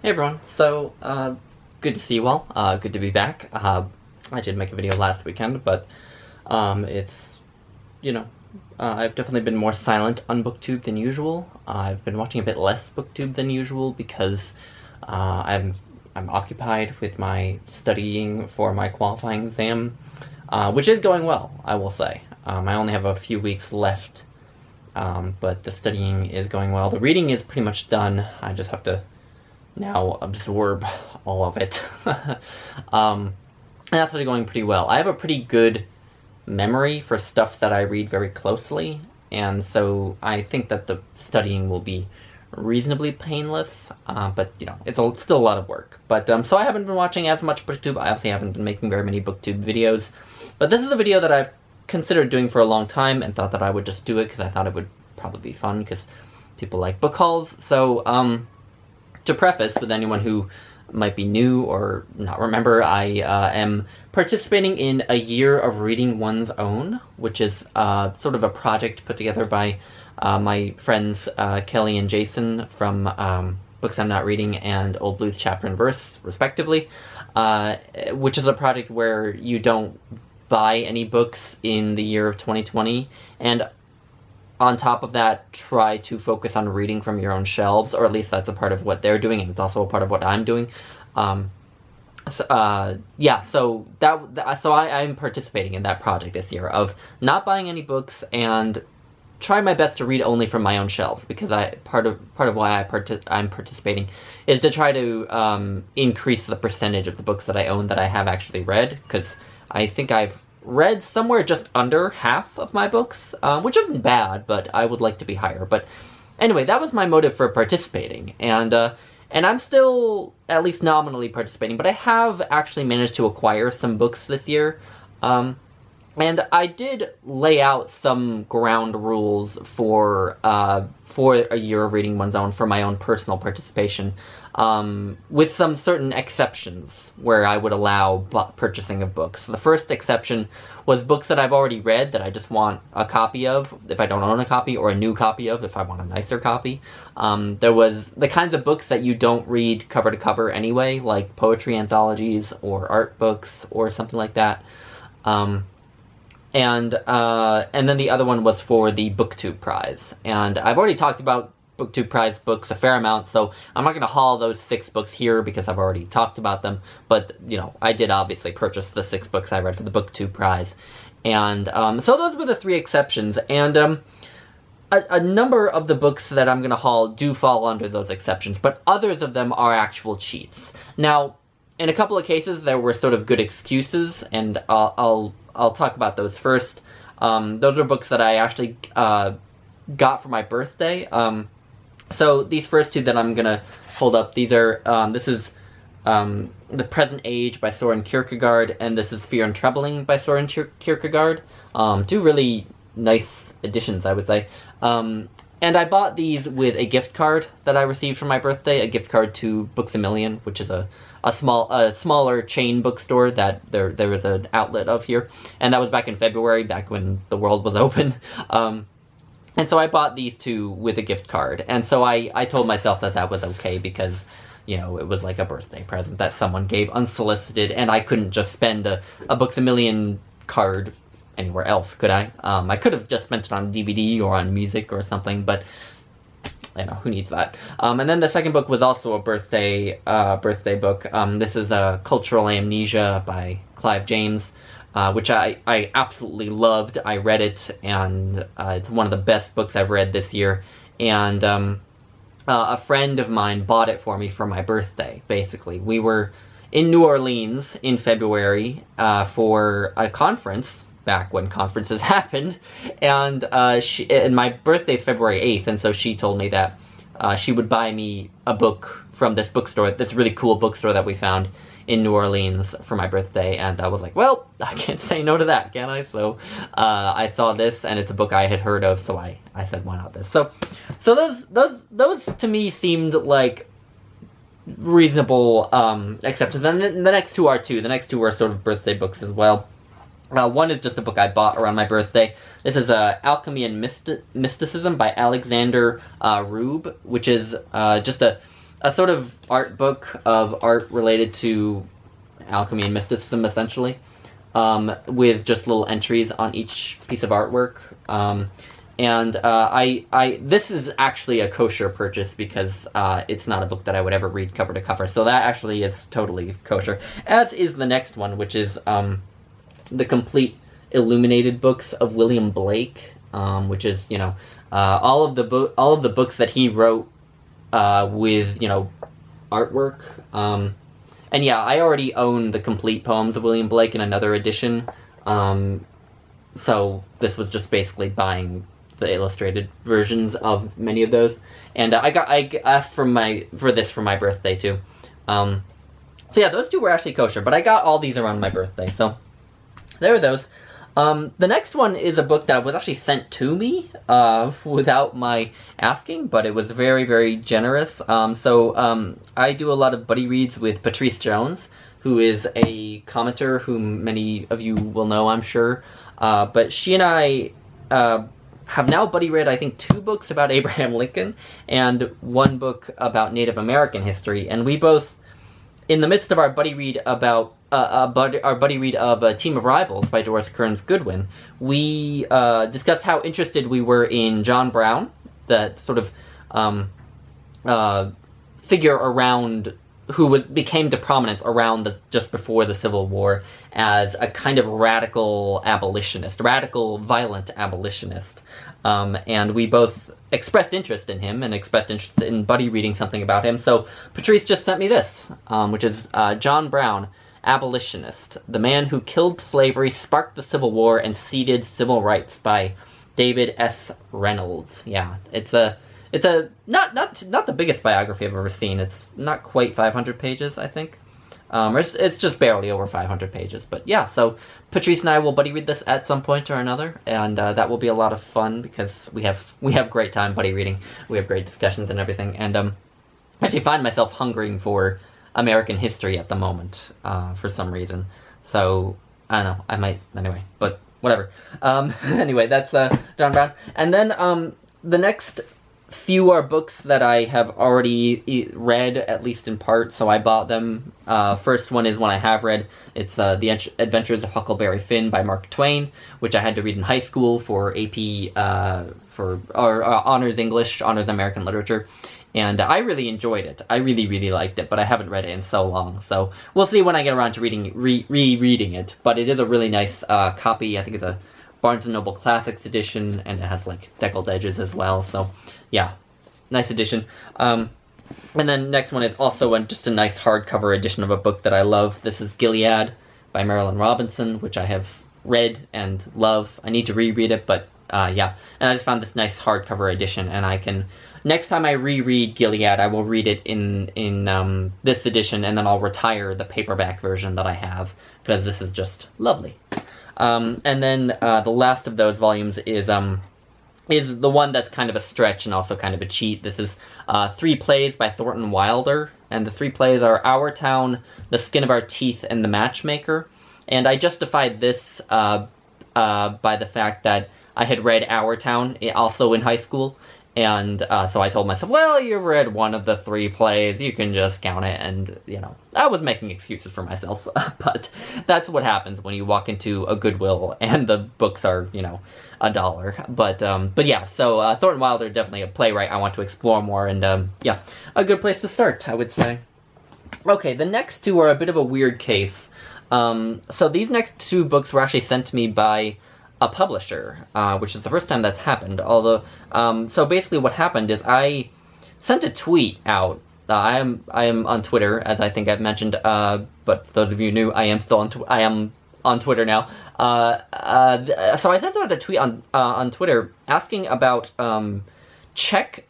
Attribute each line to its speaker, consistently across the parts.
Speaker 1: Hey everyone, so, good to see you all, good to be back. I did make a video last weekend, but, it's, I've definitely been more silent on BookTube than usual. I've been watching a bit less BookTube than usual because, I'm occupied with my studying for my qualifying exam, which is going well, I will say. I only have a few weeks left, but the studying is going well. The reading is pretty much done. I just have to now absorb all of it. And that's really going pretty well. I have a pretty good memory for stuff that I read very closely, and so I think that the studying will be reasonably painless, but, it's still a lot of work. But, so I haven't been watching as much BookTube. I obviously haven't been making very many BookTube videos, but this is a video that I've considered doing for a long time and thought that I would just do it because I thought it would probably be fun because people like book hauls. So, to preface with anyone who might be new or not remember, I am participating in a year of reading one's own, which is sort of a project put together by my friends Kelly and Jason from Books I'm Not Reading and Old Blues Chapter and Verse, respectively, which is a project where you don't buy any books in the year of 2020, and on top of that, try to focus on reading from your own shelves, or at least that's a part of what they're doing, and it's also a part of what I'm doing. So I'm participating in that project this year of not buying any books and trying my best to read only from my own shelves, because part of why I'm participating is to try to increase the percentage of the books that I own that I have actually read, because I think I've read somewhere just under half of my books, which isn't bad, but I would like to be higher. But anyway, that was my motive for participating, and I'm still at least nominally participating, but I have actually managed to acquire some books this year, and I did lay out some ground rules for a year of reading one's own for my own personal participation, with some certain exceptions where I would allow purchasing of books. The first exception was books that I've already read that I just want a copy of if I don't own a copy, or a new copy of if I want a nicer copy. There was the kinds of books that you don't read cover to cover anyway, like poetry anthologies or art books or something like that. And then the other one was for the BookTube prize. And I've already talked about BookTube prize books a fair amount, so I'm not going to haul those 6 books here because I've already talked about them. But, I did obviously purchase the 6 books I read for the BookTube prize. And so those were the 3 exceptions. And a number of the books that I'm going to haul do fall under those exceptions, but others of them are actual cheats. Now, in a couple of cases, there were sort of good excuses, and I'll talk about those first. Those are books that I actually got for my birthday. So these first 2 that I'm gonna hold up, these are, this is The Present Age by Soren Kierkegaard, and this is Fear and Trembling by Soren Kierkegaard. 2 really nice editions, I would say. And I bought these with a gift card that I received for my birthday, a gift card to Books A Million, which is a smaller chain bookstore that there was an outlet of here, and that was back in February, back when the world was open. And so I bought these 2 with a gift card, and so I told myself that was okay because, it was like a birthday present that someone gave unsolicited, and I couldn't just spend a Books A Million card anywhere else, could I? I could have just spent it on DVD or on music or something, but who needs that? And then the second book was also a birthday book. This is Cultural Amnesia by Clive James, which I absolutely loved. I read it, and it's one of the best books I've read this year. And a friend of mine bought it for me for my birthday, basically. We were in New Orleans in February for a conference, back when conferences happened, and my birthday's February 8th, and so she told me that she would buy me a book from this bookstore, this really cool bookstore that we found in New Orleans for my birthday, and I was like, well, I can't say no to that, can I? So I saw this, and it's a book I had heard of, so I said, why not this? So those to me seemed like reasonable exceptions, and the next 2 are too. The next 2 are sort of birthday books as well. One is just a book I bought around my birthday. This is Alchemy and Mysticism by Alexander Roob, which is just a sort of art book of art related to alchemy and mysticism, essentially, with just little entries on each piece of artwork. This is actually a kosher purchase because it's not a book that I would ever read cover to cover. So that actually is totally kosher. As is the next one, which is the complete Illuminated books of William Blake, which is all of the books that he wrote with artwork. And yeah, I already own the complete poems of William Blake in another edition. So this was just basically buying the illustrated versions of many of those, and I asked for this for my birthday too. So yeah, those two were actually kosher, but I got all these around my birthday, so there are those. The next one is a book that was actually sent to me without my asking, but it was very, very generous. I do a lot of buddy reads with Patrice Jones, who is a commenter whom many of you will know, I'm sure. But she and I have now buddy read, I think, 2 books about Abraham Lincoln and 1 book about Native American history, and we both, in the midst of our buddy read about our buddy read of A Team of Rivals by Doris Kearns Goodwin, we discussed how interested we were in John Brown, that sort of figure around who became to prominence around just before the Civil War as a kind of radical violent abolitionist. And we both expressed interest in him and expressed interest in buddy reading something about him. So Patrice just sent me this, which is John Brown, Abolitionist, the man who killed slavery, sparked the Civil War, and seeded civil rights, by David S. Reynolds. Yeah, it's not the biggest biography I've ever seen. It's not quite 500 pages, I think. It's just barely over 500 pages. But yeah, so Patrice and I will buddy read this at some point or another, and that will be a lot of fun because we have great time buddy reading. We have great discussions and everything, and I actually find myself hungering for American history at the moment for some reason. So I don't know. I might anyway, but whatever. Anyway, that's John Brown, and then the next few are books that I have already read, at least in part, so I bought them. First one is one I have read. It's The Adventures of Huckleberry Finn by Mark Twain, which I had to read in high school for AP, for Honors English, Honors American Literature, and I really enjoyed it. I really, really liked it, but I haven't read it in so long, so we'll see when I get around to rereading it, but it is a really nice copy. I think it's a Barnes & Noble Classics edition, and it has, like, deckled edges as well, so yeah, nice edition. And then next one is also just a nice hardcover edition of a book that I love. This is Gilead by Marilynne Robinson, which I have read and love. I need to reread it, but yeah. And I just found this nice hardcover edition, and I can, next time I reread Gilead, I will read it in this edition, and then I'll retire the paperback version that I have, because this is just lovely. And then the last of those volumes is the one that's kind of a stretch and also kind of a cheat. This is 3 plays by Thornton Wilder, and the 3 plays are Our Town, The Skin of Our Teeth, and The Matchmaker. And I justified this by the fact that I had read Our Town also in high school, and so I told myself, well, you've read one of the 3 plays, you can just count it, and, I was making excuses for myself, but that's what happens when you walk into a Goodwill and the books are, $1. But yeah, so Thornton Wilder, definitely a playwright I want to explore more, and yeah, a good place to start, I would say. Okay, the next 2 are a bit of a weird case. So these next 2 books were actually sent to me by a publisher, which is the first time that's happened, although, so basically what happened is I sent a tweet out. I am on Twitter, as I think I've mentioned, but for those of you new, I am on Twitter now. So I sent out a tweet on Twitter asking about Czech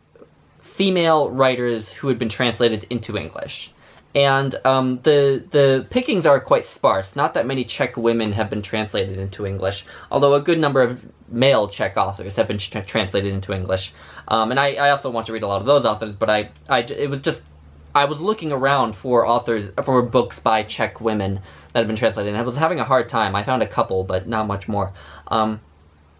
Speaker 1: female writers who had been translated into English. And the pickings are quite sparse. Not that many Czech women have been translated into English, although a good number of male Czech authors have been translated into English. And I also want to read a lot of those authors, but I was looking around for books by Czech women that have been translated, and I was having a hard time. I found a couple, but not much more.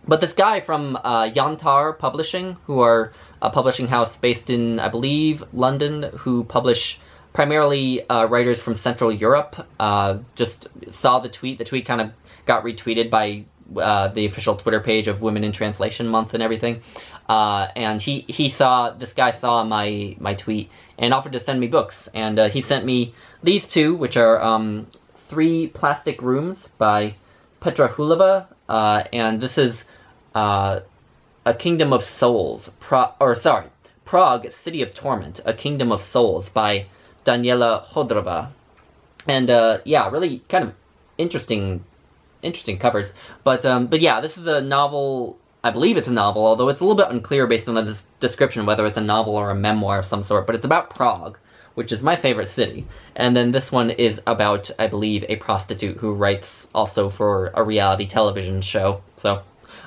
Speaker 1: But this guy from Yantar Publishing, who are a publishing house based in, I believe, London, who publish primarily writers from Central Europe, just saw the tweet. The tweet kind of got retweeted by the official Twitter page of Women in Translation Month and everything. And this guy saw my tweet and offered to send me books. And he sent me these two, which are 3 Plastic Rooms by Petra Hulova. And this is A Kingdom of Souls, Prague, City of Torment, A Kingdom of Souls by Daniela Hodrova. And really kind of interesting covers. But yeah, this is a novel. I believe it's a novel, although it's a little bit unclear based on the description whether it's a novel or a memoir of some sort. But it's about Prague, which is my favorite city. And then this one is about, I believe, a prostitute who writes also for a reality television show. So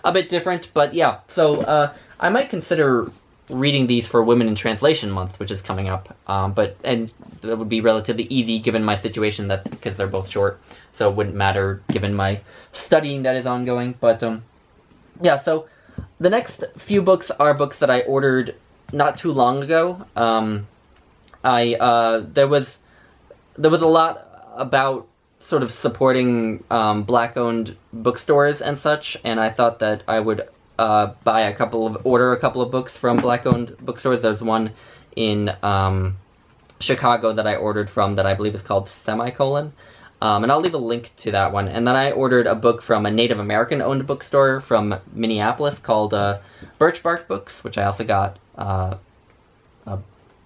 Speaker 1: a bit different, but yeah. So I might consider reading these for Women in Translation Month, which is coming up. And that would be relatively easy given my situation, that because they're both short, so it wouldn't matter given my studying that is ongoing. But yeah, so the next few books are books that I ordered not too long ago. There was a lot about sort of supporting black-owned bookstores and such, and I thought that I would order a couple of books from black-owned bookstores. There's one in Chicago that I ordered from that I believe is called Semicolon. And I'll leave a link to that one. And then I ordered a book from a Native American-owned bookstore from Minneapolis called Birch Bark Books, which I also got a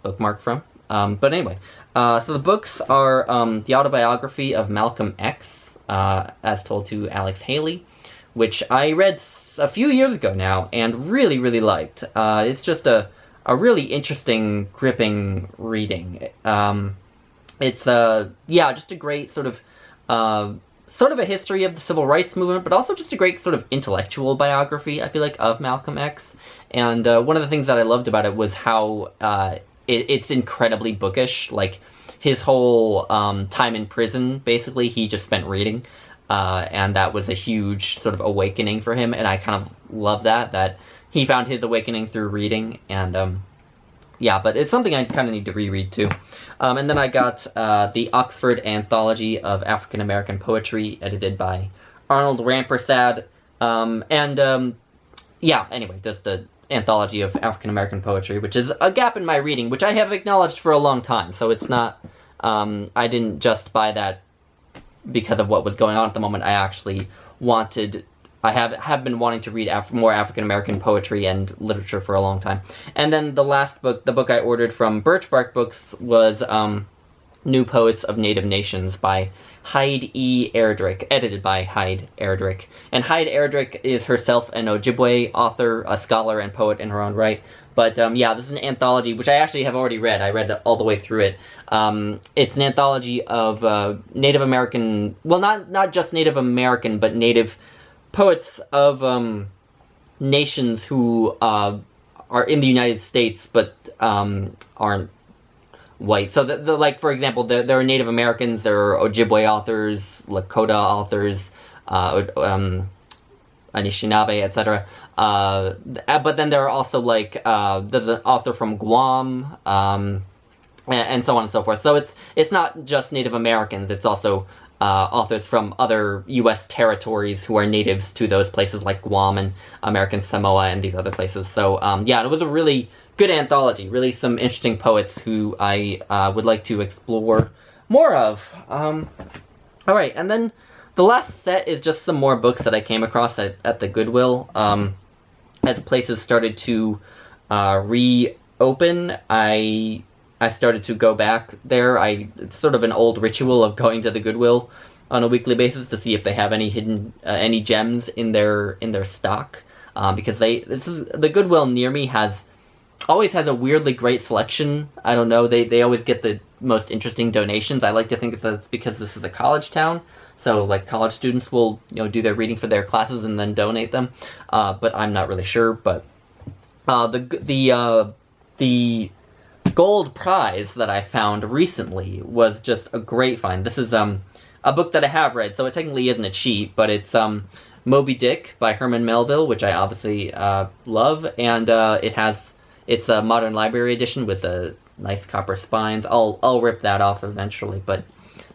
Speaker 1: bookmark from. But anyway, so the books are the Autobiography of Malcolm X, as told to Alex Haley, which I read a few years ago now and really, really liked. It's just a really interesting, gripping reading. It's just a great sort of a history of the civil rights movement, but also just a great sort of intellectual biography, I feel like, of Malcolm X. And one of the things that I loved about it was how it's incredibly bookish. Like, his whole time in prison, basically, he just spent reading. And that was a huge sort of awakening for him, and I kind of love that he found his awakening through reading. And but it's something I kind of need to reread too. And then I got the Oxford Anthology of African American Poetry, edited by Arnold Rampersad. Anyway, there's the Anthology of African American Poetry, which is a gap in my reading, which I have acknowledged for a long time. So it's not, I didn't just buy that because of what was going on at the moment. I actually I have been wanting to read more African American poetry and literature for a long time. And then the last book, the book I ordered from Birch Bark Books, was New Poets of Native Nations by Heid E. Erdrich, edited by Heid Erdrich. And Heid Erdrich is herself an Ojibwe author, a scholar and poet in her own right. But this is an anthology, which I actually have already read. I read all the way through it. It's an anthology of Native American, well, not just Native American, but Native poets of nations who are in the United States, but aren't white. So, like, for example, there are Native Americans, there are Ojibwe authors, Lakota authors, Anishinaabe, etc. But then there are also, like, there's an author from Guam, and so on and so forth. So it's not just Native Americans, it's also authors from other U.S. territories who are natives to those places like Guam and American Samoa and these other places. So, it was a really good anthology. Really some interesting poets who I would like to explore more of. Alright, and then the last set is just some more books that I came across at the Goodwill. As places started to reopen, I started to go back there. It's sort of an old ritual of going to the Goodwill on a weekly basis to see if they have any hidden any gems in their stock, because the Goodwill near me always has a weirdly great selection. I don't know, they always get the most interesting donations. I like to think that's because this is a college town, so like college students will do their reading for their classes and then donate them, but I'm not really sure. But the gold prize that I found recently was just a great find. This is a book that I have read, so it technically isn't a cheat, but it's Moby-Dick by Herman Melville, which I obviously love, and it's a modern library edition with nice copper spines. I'll rip that off eventually, but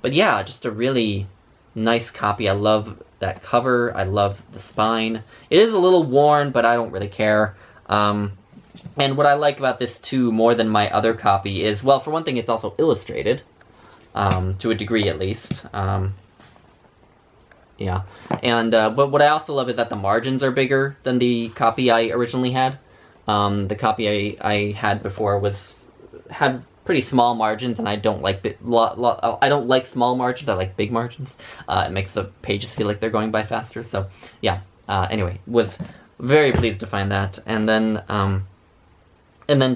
Speaker 1: yeah, just a really nice copy. I love that cover. I love the spine. It is a little worn, but I don't really care. And what I like about this too, more than my other copy, is, well, for one thing, it's also illustrated, to a degree at least. Yeah, and but what I also love is that the margins are bigger than the copy I originally had. The copy I had before had pretty small margins, and I don't like I don't like small margins. I like big margins. It makes the pages feel like they're going by faster. So yeah. Anyway, was very pleased to find that, and then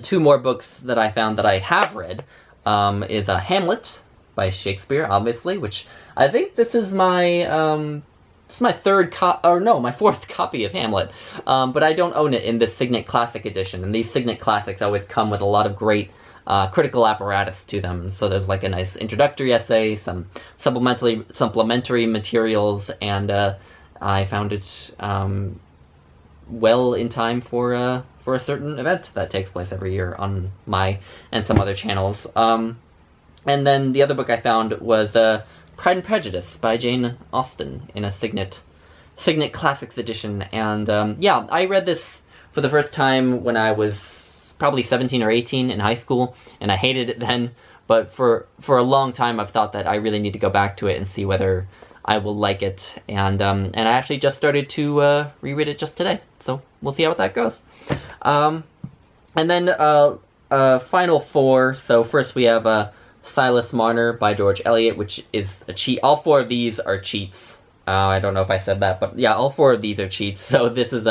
Speaker 1: two more books that I found that I have read is Hamlet by Shakespeare, obviously, which I think this is my my fourth copy of Hamlet, but I don't own it in the Signet Classic edition, and these Signet Classics always come with a lot of great critical apparatus to them. So there's like a nice introductory essay, some supplementary materials, and I found it well in time for a certain event that takes place every year on my and some other channels. And then the other book I found was Pride and Prejudice by Jane Austen in a Signet Classics edition. And yeah, I read this for the first time when I was probably 17 or 18 in high school, and I hated it then. But for a long time, I've thought that I really need to go back to it and see whether I will like it. And I actually just started to reread it just today. So we'll see how that goes. And then final four. So first we have Silas Marner by George Eliot, which is a cheat. All four of these are cheats. I don't know if I said that, but yeah, all four of these are cheats. So this is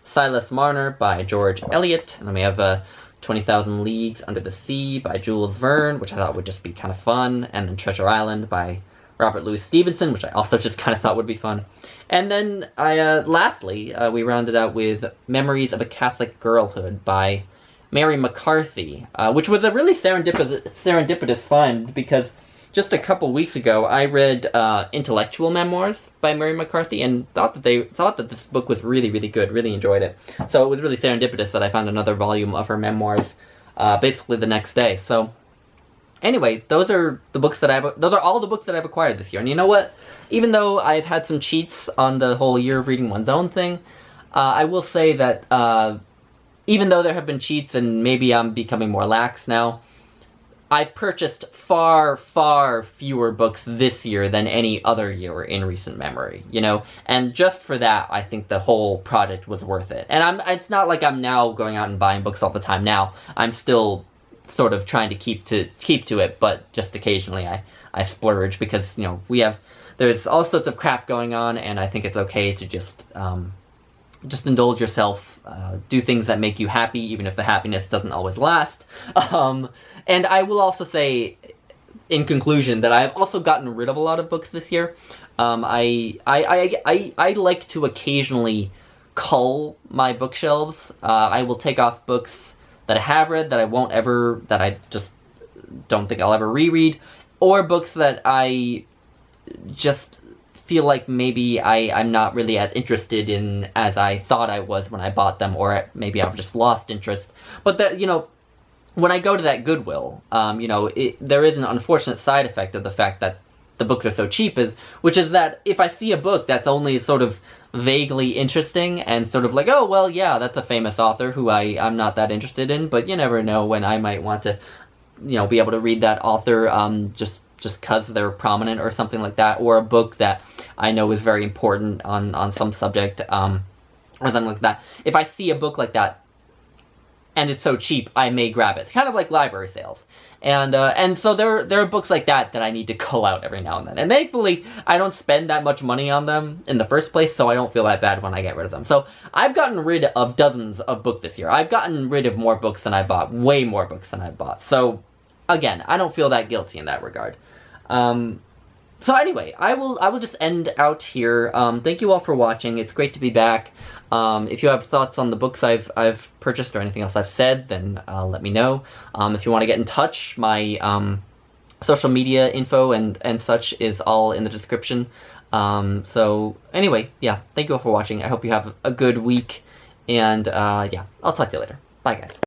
Speaker 1: Silas Marner by George Eliot, and then we have 20,000 Leagues Under the Sea by Jules Verne, which I thought would just be kind of fun, and then Treasure Island by Robert Louis Stevenson, which I also just kind of thought would be fun. And then lastly, we rounded out with Memories of a Catholic Girlhood by Mary McCarthy, which was a really serendipitous find, because just a couple weeks ago I read Intellectual Memoirs by Mary McCarthy and thought that this book was really, really good, really enjoyed it. So it was really serendipitous that I found another volume of her memoirs basically the next day. So anyway, those are all the books that I've acquired this year. And you know what? Even though I've had some cheats on the whole year of reading one's own thing, I will say that even though there have been cheats and maybe I'm becoming more lax now, I've purchased far, far fewer books this year than any other year in recent memory, you know? And just for that, I think the whole project was worth it. And it's not like I'm now going out and buying books all the time now. I'm still sort of trying to keep to it, but just occasionally I splurge because, you know, there's all sorts of crap going on, and I think it's okay to just indulge yourself, do things that make you happy, even if the happiness doesn't always last. And I will also say, in conclusion, that I've also gotten rid of a lot of books this year. I like to occasionally cull my bookshelves. I will take off books that I have read that I just don't think I'll ever reread, or books that I just feel like maybe I'm not really as interested in as I thought I was when I bought them, or maybe I've just lost interest. But that, you know, when I go to that Goodwill, you know, there is an unfortunate side effect of the fact that the books are so cheap, which is that if I see a book that's only sort of vaguely interesting and sort of like, oh, well, yeah, that's a famous author who I'm not that interested in, but you never know when I might want to, you know, be able to read that author just because they're prominent or something like that, or a book that I know is very important on some subject, or something like that. If I see a book like that, and it's so cheap, I may grab it. It's kind of like library sales. And so there are books like that I need to cull out every now and then. And thankfully, I don't spend that much money on them in the first place, so I don't feel that bad when I get rid of them. So I've gotten rid of dozens of books this year. I've gotten rid of more books than I bought, way more books than I bought. So again, I don't feel that guilty in that regard. So anyway, I will just end out here. Thank you all for watching. It's great to be back. If you have thoughts on the books I've purchased or anything else I've said, then let me know. If you want to get in touch, my social media info and such is all in the description So anyway, yeah, thank you all for watching. I hope you have a good week, and yeah, I'll talk to you later. Bye, guys.